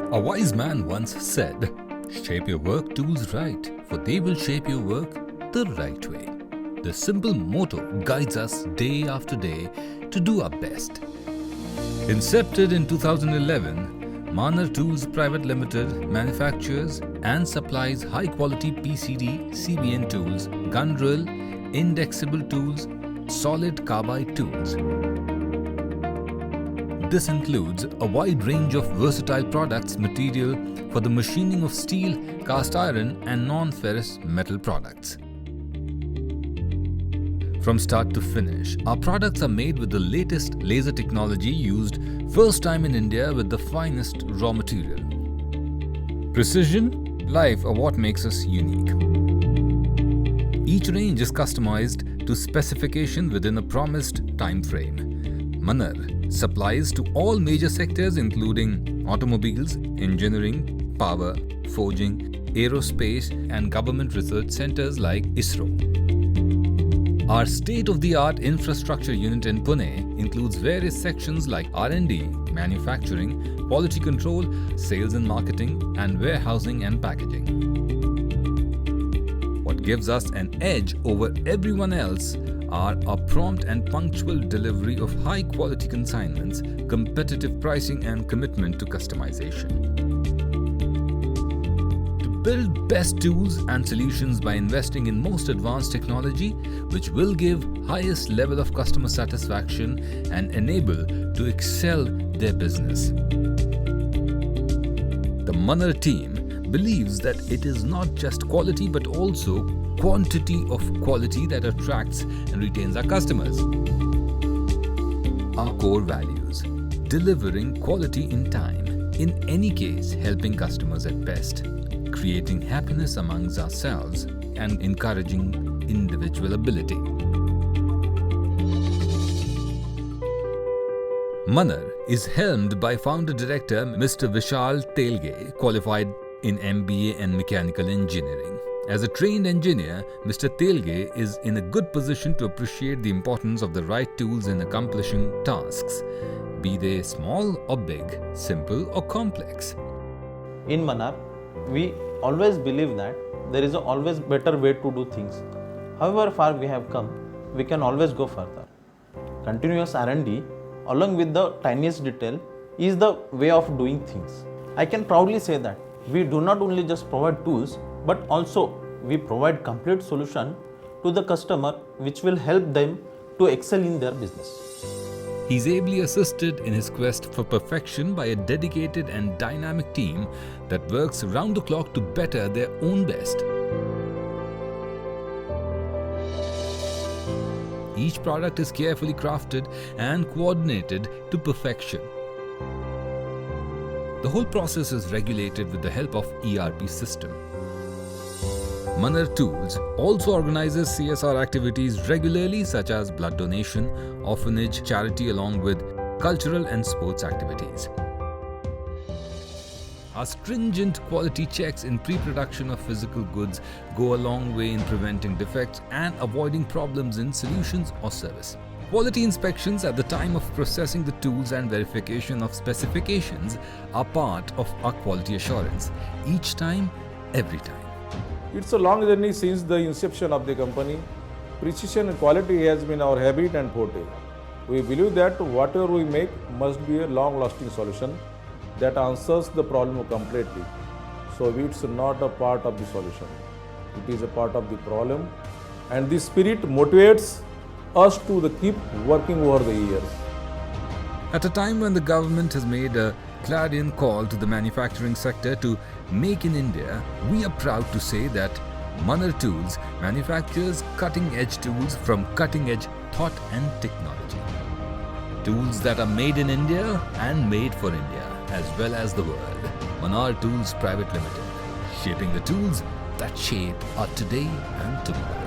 A wise man once said, "Shape your work tools right, for they will shape your work the right way." The simple motto guides us day after day to do our best. Incepted in 2011, Mahindra Tools Private Limited manufactures and supplies high-quality PCD, CBN tools, gun drill, indexable tools, solid carbide tools. This includes a wide range of versatile products material for the machining of steel, cast iron and non-ferrous metal products. From start to finish, our products are made with the latest laser technology used first time in India with the finest raw material. Precision, life are what makes us unique. Each range is customized to specification within a promised time frame. Manar supplies to all major sectors including automobiles, engineering, power, forging, aerospace and government research centers like ISRO. Our state-of-the-art infrastructure unit in Pune includes various sections like R&D, manufacturing, quality control, sales and marketing, and warehousing and packaging. What gives us an edge over everyone else are our prompt and punctual delivery of high-quality consignments, competitive pricing and commitment to customization. To build best tools and solutions by investing in most advanced technology, which will give highest level of customer satisfaction and enable to excel their business. The Manar team believes that it is not just quality but also quantity of quality that attracts and retains our customers. Our core values: delivering quality in time, in any case helping customers at best, creating happiness amongst ourselves and encouraging individual ability. Manar is helmed by founder-director Mr. Pvt.Ltd, qualified in MBA and Mechanical Engineering. As a trained engineer, Mr. Telge is in a good position to appreciate the importance of the right tools in accomplishing tasks, be they small or big, simple or complex. In Manar, we always believe that there is always better way to do things. However far we have come, we can always go further. Continuous R&D along with the tiniest detail is the way of doing things. I can proudly say that we do not only just provide tools, but also we provide complete solution to the customer which will help them to excel in their business. He is ably assisted in his quest for perfection by a dedicated and dynamic team that works around the clock to better their own best. Each product is carefully crafted and coordinated to perfection. The whole process is regulated with the help of ERP system. Manar Tools also organizes CSR activities regularly such as blood donation, orphanage, charity along with cultural and sports activities. Our stringent quality checks in pre-production of physical goods go a long way in preventing defects and avoiding problems in solutions or service. Quality inspections at the time of processing the tools and verification of specifications are part of our quality assurance, each time, every time. It's a long journey since the inception of the company. Precision and quality has been our habit and forte. We believe that whatever we make must be a long-lasting solution that answers the problem completely. So it's not a part of the solution. It is a part of the problem, and this spirit motivates us to keep working over the years. At a time when the government has made a clarion call to the manufacturing sector to make in India, we are proud to say that Manar Tools manufactures cutting-edge tools from cutting-edge thought and technology. Tools that are made in India and made for India as well as the world. Mahindra Tools Private Limited, shaping the tools that shape our today and tomorrow.